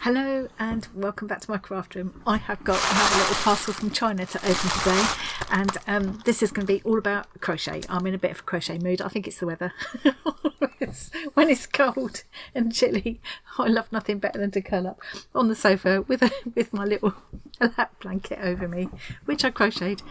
Hello and welcome back to my craft room. I have got another little parcel from China to open today, and this is going to be all about crochet. I'm in a bit of a crochet mood. I think it's the weather. When it's cold and chilly, I love nothing better than to curl up on the sofa with my little lap blanket over me, which I crocheted,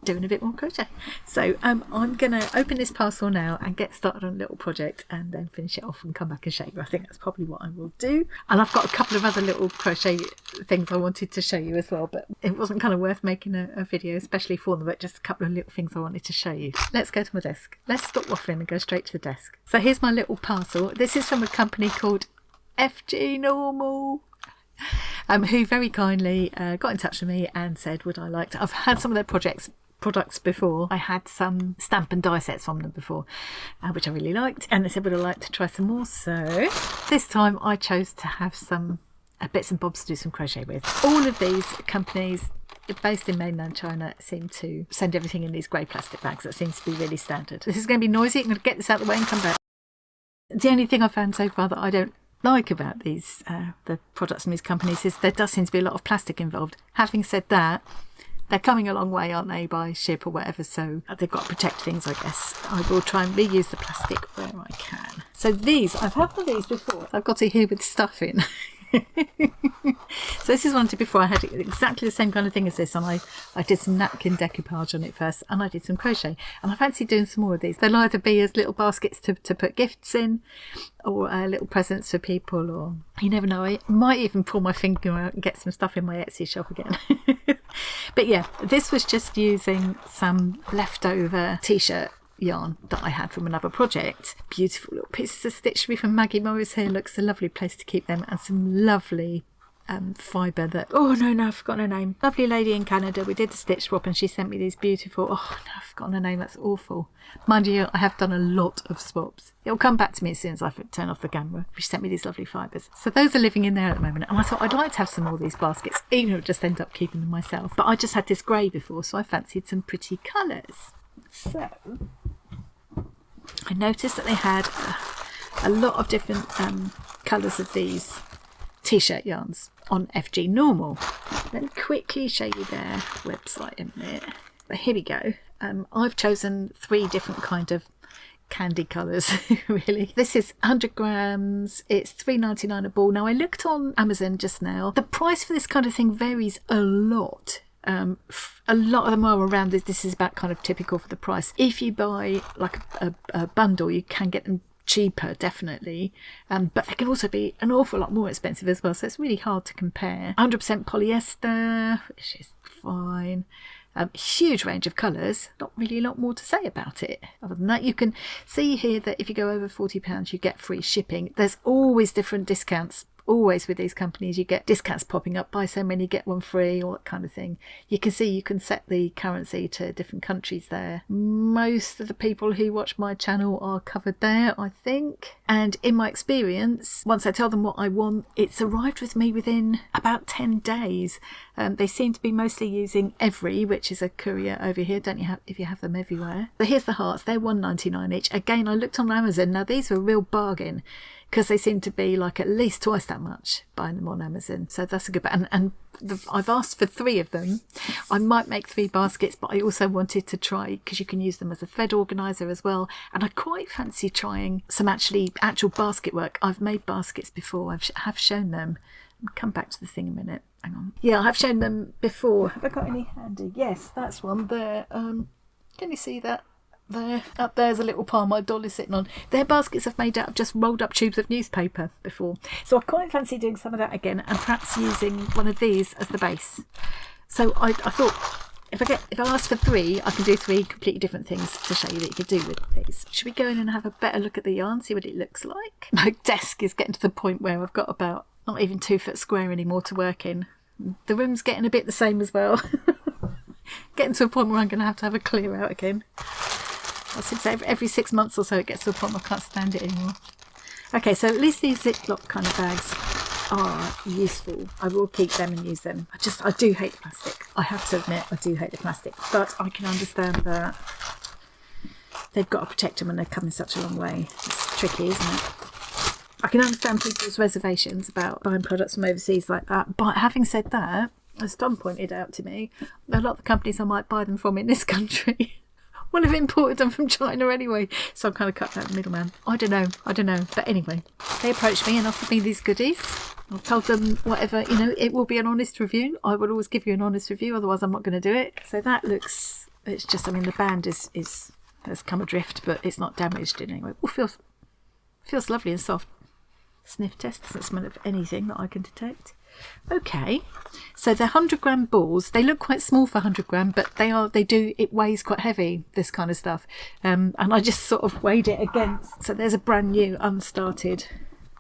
doing a bit more crochet. So I'm going to open this parcel now and get started on a little project and then finish it off and come back and show you. I think that's probably what I will do. And I've got a couple of other little crochet things I wanted to show you as well, but it wasn't kind of worth making a video especially for them, but just a couple of little things I wanted to show you. Let's go to my desk. Let's stop waffling and go straight to the desk. So here's my little parcel. This is from a company called FG Normal, who very kindly got in touch with me and said, would I like to... I've had some of their products before. I had some stamp and die sets from them before, which I really liked, and they said would I like to try some more. So this time I chose to have some bits and bobs to do some crochet with. All of these companies based in mainland China seem to send everything in these grey plastic bags. That seems to be really standard. This is going to be noisy. I'm going to get this out of the way and come back. The only thing I've found so far that I don't like about these the products from these companies is there does seem to be a lot of plastic involved. Having said that, they're coming a long way, aren't they, by ship or whatever, so they've got to protect things, I guess. I will try and reuse the plastic where I can. So these, I've had one of these before. I've got it here with stuff in. So this is one I did before. I had exactly the same kind of thing as this, and I did some napkin decoupage on it first, and I did some crochet, and I fancy doing some more of these. They'll either be as little baskets to put gifts in, or little presents for people, or you never know, I might even pull my finger out and get some stuff in my Etsy shop again. But yeah, this was just using some leftover t-shirt yarn that I had from another project. Beautiful little pieces of stitchery from Maggie Morris here. Looks a lovely place to keep them, and some lovely fibre that, oh no, I've forgotten her name. Lovely lady in Canada. We did a stitch swap and she sent me these beautiful, oh no, I've forgotten her name. That's awful. Mind you, I have done a lot of swaps. It'll come back to me as soon as I turn off the camera. She sent me these lovely fibres. So those are living in there at the moment, and I thought I'd like to have some more of these baskets, even if I just end up keeping them myself. But I just had this grey before, so I fancied some pretty colours. So I noticed that they had a lot of different colours of these t-shirt yarns on FG Normal. Let me quickly show you their website in a minute. But here we go. I've chosen 3 different kind of candy colours, really. This is 100 grams. It's $3.99 a ball. Now I looked on Amazon just now. The price for this kind of thing varies a lot. A lot of them are around this. This is about kind of typical for the price. If you buy like a bundle, you can get them cheaper, definitely, but they can also be an awful lot more expensive as well, so it's really hard to compare. 100% polyester, which is fine. Huge range of colours. Not really a lot more to say about it other than that. You can see here that if you go over £40 you get free shipping. There's always different discounts. Always with these companies you get discounts popping up, buy so many get one free, all that kind of thing. You can see you can set the currency to different countries there. Most of the people who watch my channel are covered there, I think, and in my experience, once I tell them what I want, it's arrived with me within about 10 days. They seem to be mostly using Every, which is a courier over here, don't you have, if you have them everywhere. But here's the hearts, they're $1.99 each. Again, I looked on Amazon. Now these were a real bargain, because they seem to be like at least twice that much buying them on Amazon. So that's a good bet. And I've asked for 3 of them. I might make 3 baskets, but I also wanted to try, because you can use them as a thread organiser as well. And I quite fancy trying some actual basket work. I've made baskets before. I have shown them. I'll come back to the thing a minute. Hang on. Yeah, I have shown them before. Have I got any handy? Yes, that's one there. Can you see that? There, up there's a little pile my doll is sitting on. Their baskets I've made out of just rolled up tubes of newspaper before, so I quite fancy doing some of that again, and perhaps using one of these as the base. So I thought if I ask for 3, I can do 3 completely different things to show you that you could do with these. Should we go in and have a better look at the yarn, see what it looks like? My desk is getting to the point where I've got about not even 2 foot square anymore to work in. The room's getting a bit the same as well. Getting to a point where I'm going to have a clear out again. I seem to say every 6 months or so it gets to a point where I can't stand it anymore. Okay, so at least these Ziploc kind of bags are useful. I will keep them and use them. I do hate the plastic. I have to admit, I do hate the plastic, but I can understand that they've got to protect them when they've come in such a long way. It's tricky, isn't it? I can understand people's reservations about buying products from overseas like that, but having said that, as Don pointed out to me, a lot of the companies I might buy them from in this country will have imported them from China anyway, so I'm kind of cut out the middleman. I don't know, but anyway, they approached me and offered me these goodies. I've told them whatever, you know, it will be an honest review. I will always give you an honest review, otherwise I'm not going to do it. So that looks, it's just, I mean, the band has come adrift, but it's not damaged in any way. It feels lovely and soft. Sniff test, doesn't smell of anything that I can detect. Okay, so they're 100-gram balls. They look quite small for 100 gram, but it weighs quite heavy, this kind of stuff. And I just sort of weighed it against. So there's a brand new unstarted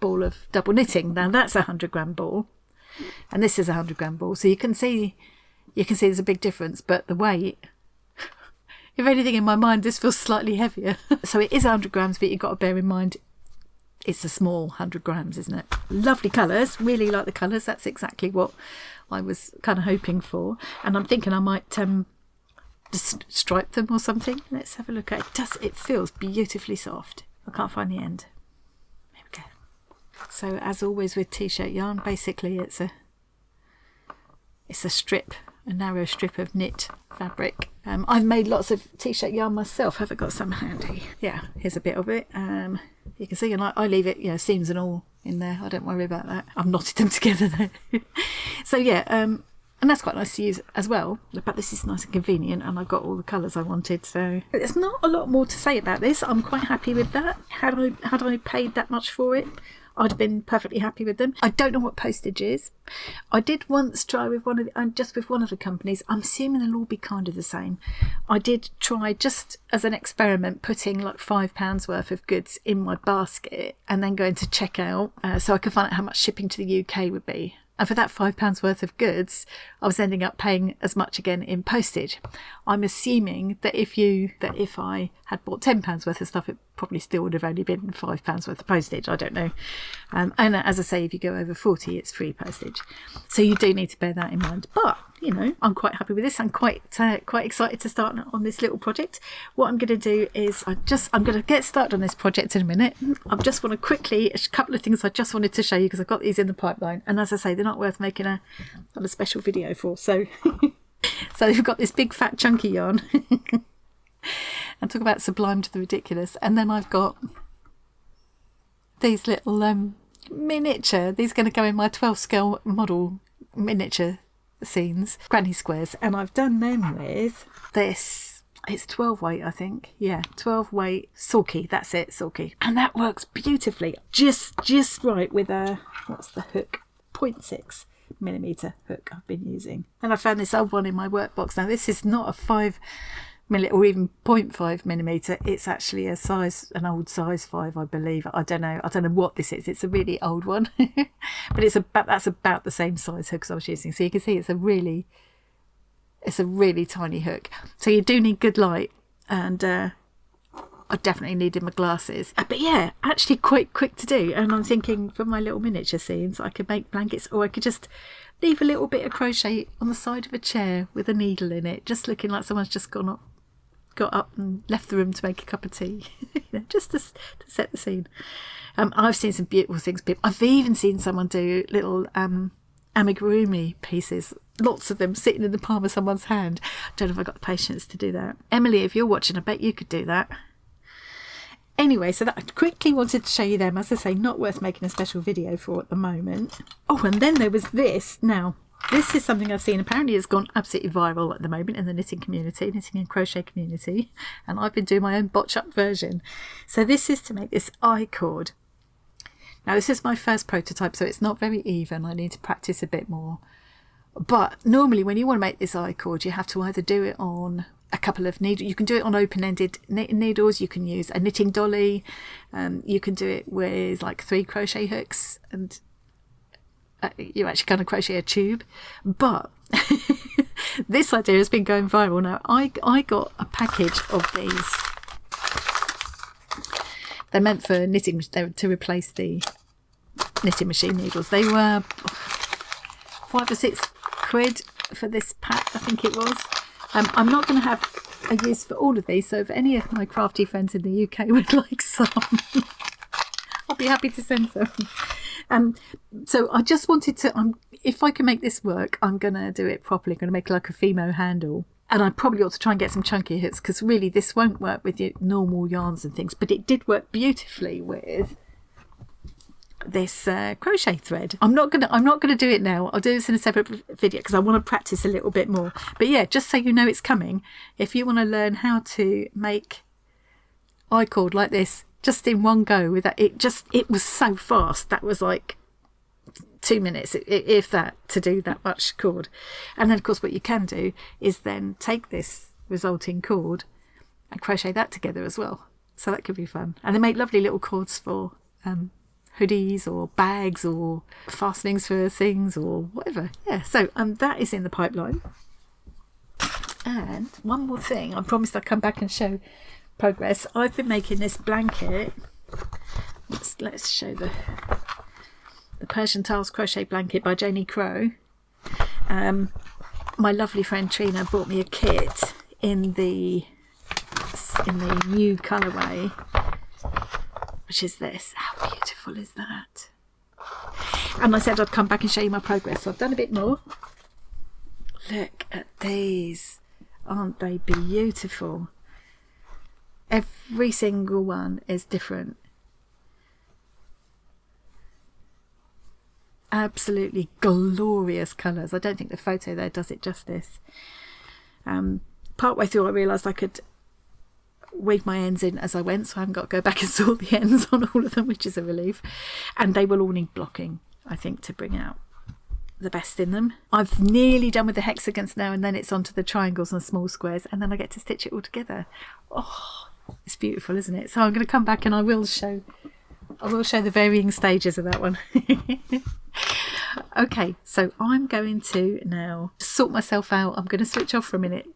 ball of double knitting. Now that's a 100-gram ball, and this is a 100-gram ball. So you can see there's a big difference, but the weight, if anything, in my mind, this feels slightly heavier. So it is 100 grams, but you've got to bear in mind, it's a small 100 grams, isn't it? Lovely colours, really like the colours. That's exactly what I was kind of hoping for. And I'm thinking I might just stripe them or something. Let's have a look at it. It feels beautifully soft. I can't find the end. There we go. So as always with t-shirt yarn, basically it's a strip, a narrow strip of knit fabric. I've made lots of t-shirt yarn myself. Have I got some handy? Yeah, here's a bit of it. You can see, and I leave it, you know, seams and all in there. I don't worry about that. I've knotted them together there. So yeah, and that's quite nice to use as well. But this is nice and convenient, and I've got all the colours I wanted. So there's not a lot more to say about this. I'm quite happy with that. Had I paid that much for it, I'd have been perfectly happy with them. I don't know what postage is. I did once try with one of the companies. I'm assuming they'll all be kind of the same. I did try, just as an experiment, putting like £5 worth of goods in my basket and then going to checkout so I could find out how much shipping to the UK would be. And for that £5 worth of goods, I was ending up paying as much again in postage. I'm assuming that if I had bought £10 worth of stuff, it probably still would have only been £5 worth of postage. I don't know. And as I say, if you go over 40, it's free postage. So you do need to bear that in mind. But, you know, I'm quite happy with this. I'm quite excited to start on this little project. What I'm going to do is I'm going to get started on this project in a minute. I just want to quickly, a couple of things I just wanted to show you because I've got these in the pipeline. And as I say, they're not worth making a special video for. So we've got this big fat chunky yarn. And talk about sublime to the ridiculous. And then I've got these little miniature, these are going to go in my 12 scale model miniature scenes, granny squares, and I've done them with this, it's 12 weight, I think, yeah, 12 weight sulky, that's it, sulky, and that works beautifully, just right with a, what's the hook, 0.6mm hook I've been using. And I found this old one in my workbox. Now this is not a 5mm or even 0.5mm, it's actually an old size 5, I believe. I don't know what this is. It's a really old one. But that's about the same size hook as I was using. So you can see it's a really tiny hook. So you do need good light, and I definitely needed my glasses. But yeah, actually quite quick to do. And I'm thinking for my little miniature scenes, I could make blankets, or I could just leave a little bit of crochet on the side of a chair with a needle in it, just looking like someone's just got up and left the room to make a cup of tea. Just to set the scene. I've seen some beautiful things. I've even seen someone do little amigurumi pieces, lots of them sitting in the palm of someone's hand. I don't know if I've got the patience to do that. Emily, if you're watching, I bet you could do that. Anyway, so that I quickly wanted to show you them. As I say, not worth making a special video for at the moment. Oh, and then there was this. Now, this is something I've seen. Apparently it's gone absolutely viral at the moment in the knitting and crochet community. And I've been doing my own botch-up version. So this is to make this I-cord. Now, this is my first prototype, so it's not very even. I need to practice a bit more. But normally when you want to make this I-cord, you have to either do it on a couple of needles. You can do it on open-ended needles. You can use a knitting dolly. You can do it with like 3 crochet hooks, and you actually kind of crochet a tube. But this idea has been going viral. Now, I got a package of these. They're meant for knitting, to replace the knitting machine needles. They were 5 or 6 quid for this pack, I think it was. I'm not going to have a use for all of these, so if any of my crafty friends in the UK would like some, I'll be happy to send some. So I just wanted to, if I can make this work, I'm going to do it properly. I'm going to make like a Fimo handle. And I probably ought to try and get some chunky hooks, because really this won't work with your normal yarns and things, but it did work beautifully with this crochet thread. I'm not gonna do it now. I'll do this in a separate video because I want to practice a little bit more. But yeah, just so you know it's coming, if you want to learn how to make I-cord like this just in one go with that, it was so fast. That was like 2 minutes, if that, to do that much cord. And then of course what you can do is then take this resulting cord and crochet that together as well, so that could be fun. And they make lovely little cords for hoodies or bags or fastenings for things or whatever. Yeah, so that is in the pipeline. And one more thing, I promised I'd come back and show progress. I've been making this blanket. Let's show the Persian Tiles Crochet Blanket by Janie Crow. My lovely friend Trina bought me a kit in the new colourway, which is this. How beautiful is that? And I said I'd come back and show you my progress, so I've done a bit more. Look at these, aren't they beautiful? Every single one is different. Absolutely glorious colours. I don't think the photo there does it justice. Partway through I realised I could weave my ends in as I went, so I haven't got to go back and sort the ends on all of them, which is a relief. And they will all need blocking, I think, to bring out the best in them. I've nearly done with the hexagons now, and then it's onto the triangles and small squares, and then I get to stitch it all together. Oh, it's beautiful, isn't it? So I'm going to come back and I will show the varying stages of that one. Okay, so I'm going to now sort myself out. I'm going to switch off for a minute,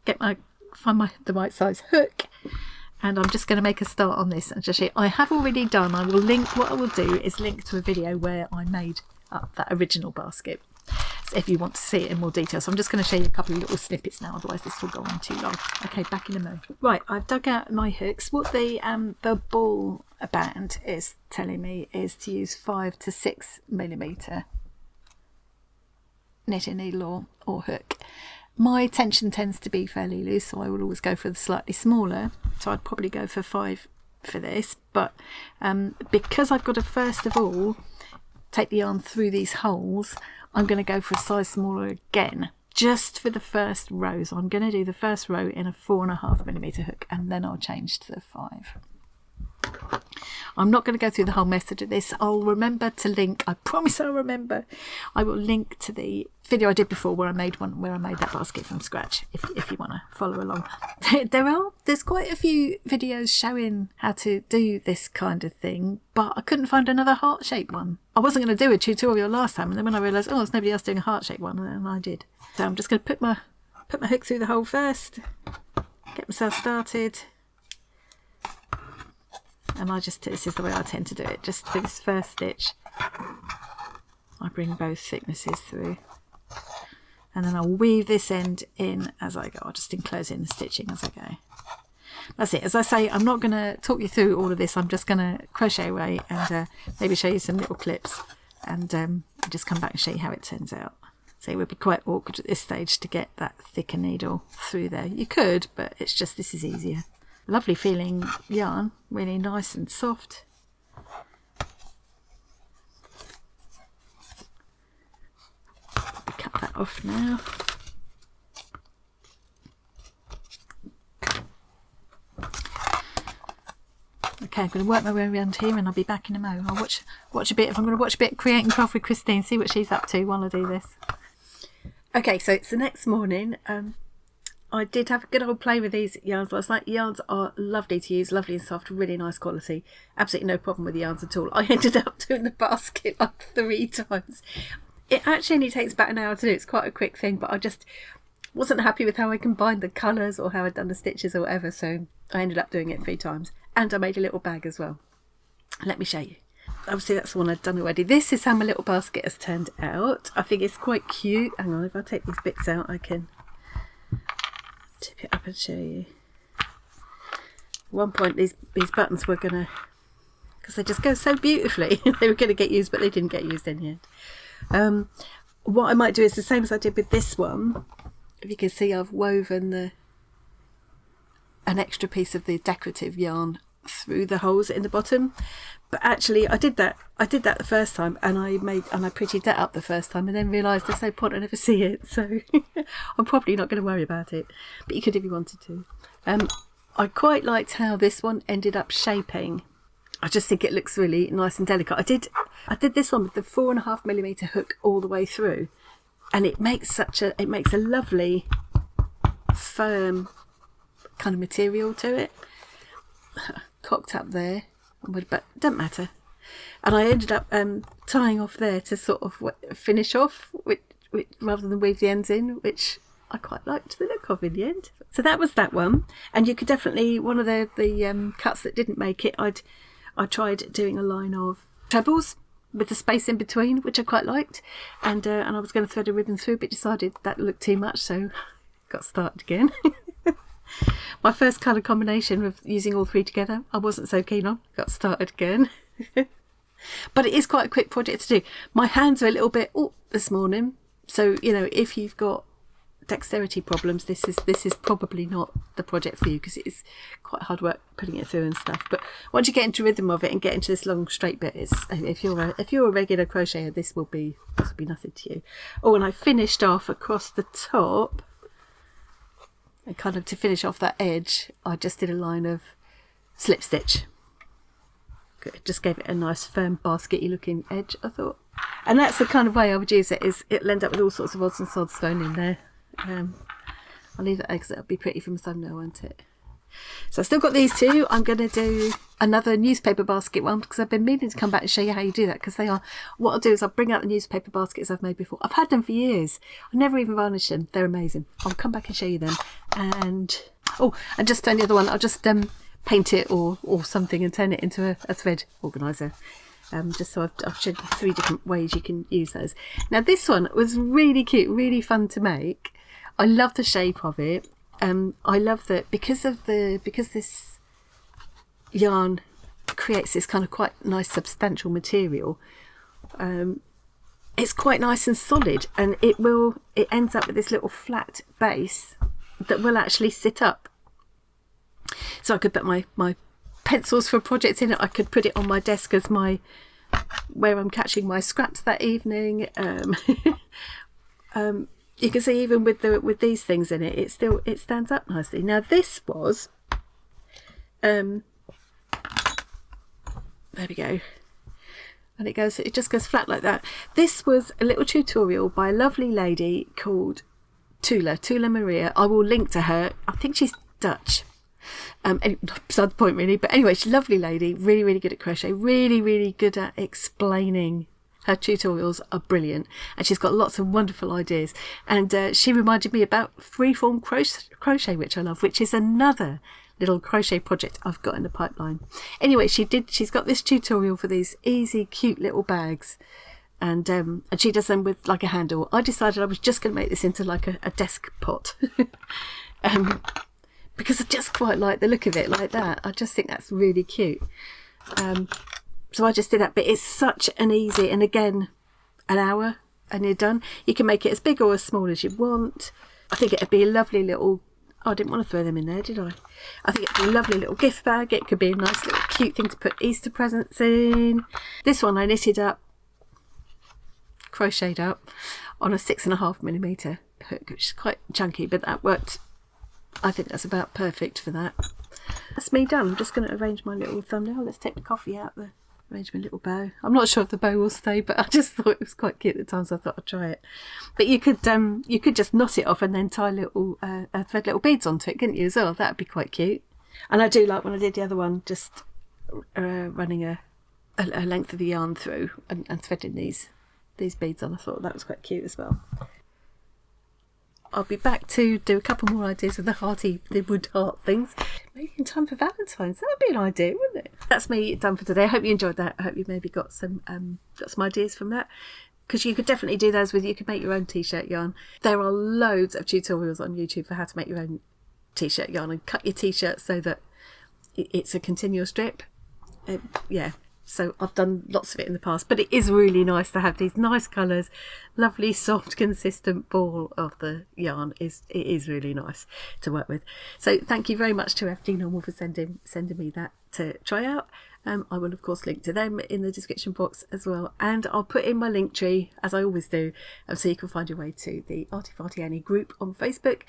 find the right size hook, and I'm just going to make a start on this and just show you. I have already done. What I will do is link to a video where I made up that original basket, so if you want to see it in more detail. So I'm just going to show you a couple of little snippets now, otherwise this will go on too long. Okay, back in a moment. Right, I've dug out my hooks. What the ball band is telling me is to use 5 to 6 millimeter knitting needle or hook. My tension tends to be fairly loose, so I will always go for the slightly smaller, so I'd probably go for 5 for this. But because I've got to first of all take the yarn through these holes, I'm going to go for a size smaller again, just for the first row. So I'm going to do the first row in a 4.5 millimeter hook, and then I'll change to the 5. I'm not going to go through the whole method of this. I'll remember to link, I promise I'll remember, I will link to the video I did before where I made that basket from scratch, if you want to follow along. There's quite a few videos showing how to do this kind of thing, but I couldn't find another heart-shaped one. I wasn't going to do a tutorial last time, and then when I realised, oh, there's nobody else doing a heart-shaped one, and I did. So I'm just going to put my hook through the hole first, get myself started. And this is the way I tend to do it. Just for this first stitch, I bring both thicknesses through, and then I'll weave this end in as I go. I'll just enclose it in the stitching as I go. That's it. As I say, I'm not going to talk you through all of this. I'm just going to crochet away and maybe show you some little clips, and just come back and show you how it turns out. So it would be quite awkward at this stage to get that thicker needle through there. You could, but it's just, this is easier. Lovely feeling yarn, really nice and soft. Cut that off now. Okay, I'm going to work my way around here, and I'll be back in a moment. I'll watch a bit. I'm going to watch a bit of Create and Craft with Christine, see what she's up to while I do this. Okay, so it's the next morning. I did have a good old play with these yarns last night. Yarns are lovely to use, lovely and soft, really nice quality. Absolutely no problem with the yarns at all. I ended up doing the basket like 3 times. It actually only takes about an hour to do. It's quite a quick thing, but I just wasn't happy with how I combined the colours or how I'd done the stitches or whatever, so I ended up doing it 3 times. And I made a little bag as well. Let me show you. Obviously that's the one I'd done already. This is how my little basket has turned out. I think it's quite cute. Hang on, if I take these bits out I can tip it up and show you. At one point these buttons were going to because they just go so beautifully. They were going to get used, but they didn't get used in the end. What I might do is the same as I did with this one. If you can see, I've woven an extra piece of the decorative yarn through the holes in the bottom. But actually I did that the first time, and I prettied that up the first time, and then realised there's no point, I never see it, so I'm probably not going to worry about it, but you could if you wanted to. I quite liked how this one ended up shaping. I just think it looks really nice and delicate. I did this one with the 4.5mm hook all the way through, and it makes a lovely firm kind of material to it. Cocked up there, but don't matter. And I ended up tying off there to sort of finish off with, rather than weave the ends in, which I quite liked the look of in the end. So that was that one. And you could definitely, one of the cuts that didn't make it, I tried doing a line of trebles with the space in between, which I quite liked, and I was going to thread a ribbon through, but decided that looked too much, so got started again. My first colour combination of using all three together, I wasn't so keen on. Got started again. But it is quite a quick project to do. My hands are a little bit this morning, so you know, if you've got dexterity problems, this is probably not the project for you, because it is quite hard work putting it through and stuff. But once you get into rhythm of it and get into this long straight bit, if you're a regular crocheter, this will be nothing to you. Oh, and I finished off across the top, and kind of to finish off that edge, I just did a line of slip stitch. It just gave it a nice firm baskety looking edge, I thought. And that's the kind of way I would use it, is it'll end up with all sorts of odds and sods thrown in there. I'll leave that there because it'll be pretty from a thumbnail, won't it? So I've still got these two. I'm going to do another newspaper basket one, because I've been meaning to come back and show you how you do that, because what I'll do is I'll bring out the newspaper baskets I've made before. I've had them for years. I've never even varnished them. They're amazing. I'll come back and show you them. And just on the other one, I'll just paint it or something and turn it into a thread organiser. Just so I've showed you 3 different ways you can use those. Now this one was really cute, really fun to make. I love the shape of it. I love that because this yarn creates this kind of quite nice substantial material. It's quite nice and solid, and it ends up with this little flat base that will actually sit up. So I could put my pencils for projects in it. I could put it on my desk as where I'm catching my scraps that evening. You can see even with these things in it, it stands up nicely. Now this was there we go, and it just goes flat like that. This was a little tutorial by a lovely lady called Tula Maria. I will link to her. I think she's Dutch. Beside the point really, but anyway, she's a lovely lady, really, really good at crochet, really, really good at explaining. Her tutorials are brilliant, and she's got lots of wonderful ideas. And she reminded me about freeform crochet, which I love, which is another little crochet project I've got in the pipeline. Anyway, she's got this tutorial for these easy, cute little bags, and she does them with like a handle. I decided I was just going to make this into like a desk pot. Because I just quite like the look of it like that. I just think that's really cute. So I just did that, but it's such an easy, and again, an hour and you're done. You can make it as big or as small as you want. I think it'd be a lovely little, I didn't want to throw them in there, did I? I think it'd be a lovely little gift bag. It could be a nice little cute thing to put Easter presents in. This one I knitted up, crocheted up on a 6.5mm hook, which is quite chunky, but that worked. I think that's about perfect for that. That's me done. I'm just going to arrange my little thumbnail. Let's take the coffee out there. Arrange my little bow. I'm not sure if the bow will stay, but I just thought it was quite cute at the time, so I thought I'd try it. But you could just knot it off and then tie thread little beads onto it, couldn't you, as well? That'd be quite cute. And I do like when I did the other one, just running a length of the yarn through and threading these beads on. I thought that was quite cute as well. I'll be back to do a couple more ideas of the wood heart things. Maybe in time for Valentine's. That would be an idea, wouldn't it? That's me done for today. I hope you enjoyed that. I hope you maybe got some ideas from that. Because you could definitely do those you could make your own t-shirt yarn. There are loads of tutorials on YouTube for how to make your own t-shirt yarn and cut your t-shirt so that it's a continual strip. Yeah, So I've done lots of it in the past, but it is really nice to have these nice colours, lovely soft consistent ball of the yarn. It is really nice to work with. So thank you very much to FG Normal for sending me that to try out. I will of course link to them in the description box as well, and I'll put in my link tree as I always do, so you can find your way to the Arty Farty Annie group on Facebook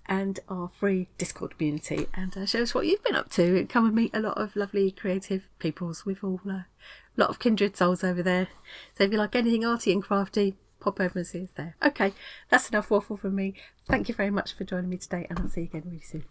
and our free Discord community, and show us what you've been up to. Come and meet a lot of lovely creative peoples. We've all a lot of kindred souls over there, so if you like anything arty and crafty, pop over and see us there. Okay, that's enough waffle from me. Thank you very much for joining me today, and I'll see you again really soon.